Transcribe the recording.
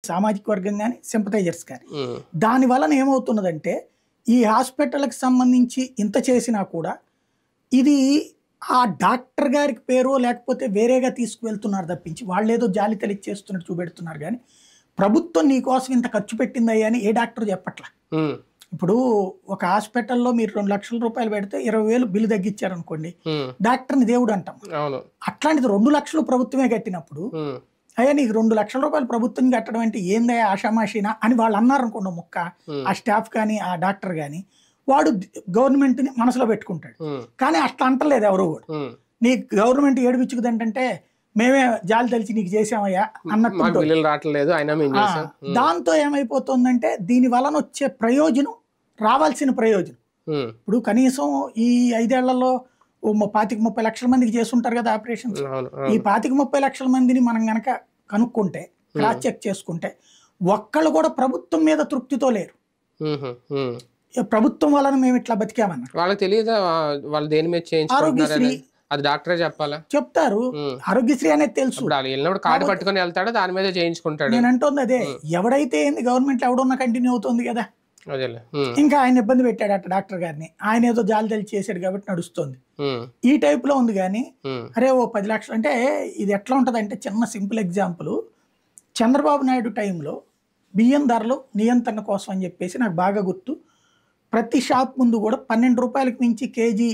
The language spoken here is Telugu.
సామాజిక వర్గం గాని, సింపథైజర్స్ గాని. ఉమ్, దాని వలన ఏమవుతున్నదంటే, ఈ హాస్పిటల్‌కి సంబంధించి ఇంత చేసినా కూడా, ఇది ఆ డాక్టర్ గారికి పేరో లేకపోతే వేరేగా తీసుకువెళ్తున్నారు తప్పించి, వాళ్ళేదో జాలి తెలియచేస్తున్నట్టు చూపెడుతున్నారు గానీ, ప్రభుత్వం నీకోసం ఇంత ఖర్చు పెట్టిందయ్యా అని ఏ డాక్టర్ చెప్పట్ల. ఉమ్, ఇప్పుడు ఒక హాస్పిటల్‌లో మీరు ₹2,00,000 పెడితే 20,000 బిల్లు తగ్గించారనుకోండి, ఉమ్, డాక్టర్‌ని దేవుడు అంటాం. అవును. అట్లాంటిది 2,00,000 ప్రభుత్వమే కట్టినప్పుడు, ఉమ్, అయ్యా నీకు ₹2,00,000 ప్రభుత్వం కట్టడం అంటే ఏందయ్యా ఆషామాషీనా అని వాళ్ళు అన్నారనుకోండి ముక్క, ఆ స్టాఫ్ కానీ, ఆ డాక్టర్ కానీ, వాడు గవర్నమెంట్‌ని మనసులో పెట్టుకుంటాడు. ఉమ్, కానీ అట్లా అంటలేదు ఎవరు కూడా. ఉమ్. నీ గవర్నమెంట్ ఏడిపించుకుదంటే మేమే జాలి తెలిసి నీకు చేసామయ్యా అన్నట్టు మాకు ఉంటుంది. బిల్లులు రావట్లేదు అయినా మేము ఆ, చేసాం. దాంతో ఏమైపోతుందంటే దీని వలన వచ్చే ప్రయోజనం, రావాల్సిన ప్రయోజనం, ఉమ్, ఇప్పుడు కనీసం ఈ 5 ఏళ్లలో ఓ 25-30 లక్షల మందికి చేస్తుంటారు కదా ఆపరేషన్స్. అవును, ఈ అవును. 25-30 లక్షల మందిని మనం గనక కనుక్కుంటే, క్రాస్ చెక్ చేసుకుంటే, ఒక్కళ్ళు కూడా ప్రభుత్వం మీద తృప్తితో లేరు. ఉహు, ఉమ్. ప్రభుత్వం వలన మేము ఇట్లా బతికామన్నారు. వాళ్ళకి తెలియదా వాళ్ళు దేని మీద చేయించుకుంటున్నారు ఆరోగ్యశ్రీ అనేది? అది డాక్టరే చెప్పాలా? చెప్తారు, ఉమ్. ఆరోగ్యశ్రీ అనేది తెలుసు. ఇప్పుడు వాళ్ళు వెళ్ళినప్పుడు కార్డు పట్టుకొని వెళ్తాడు, దాని మీద చేయించుకుంటాడు. నేను అంటోంది అదే, ఎవడైతే గవర్నమెంట్ ఎవడున్నా కంటిన్యూ అవుతుంది కదా. అదేలే. ఉమ్, ఇంకా ఆయన ఇబ్బంది పెట్టాడు అట్ట డాక్టర్ గారిని, ఆయన ఏదో జాలి తెలిసి చేశాడు కాబట్టి నడుస్తుంది. ఉమ్, ఈ టైప్లో ఉంది. కానీ ఉమ్, అరే ఓ 10 లక్షలు అంటే ఇది ఎట్లా ఉంటుంది అంటే, చిన్న సింపుల్ ఎగ్జాంపుల్, చంద్రబాబు నాయుడు టైంలో బియ్యం ధరలు నియంత్రణ కోసం అని చెప్పేసి నాకు బాగా గుర్తు, ప్రతి షాప్ ముందు కూడా ₹12 మించి కేజీ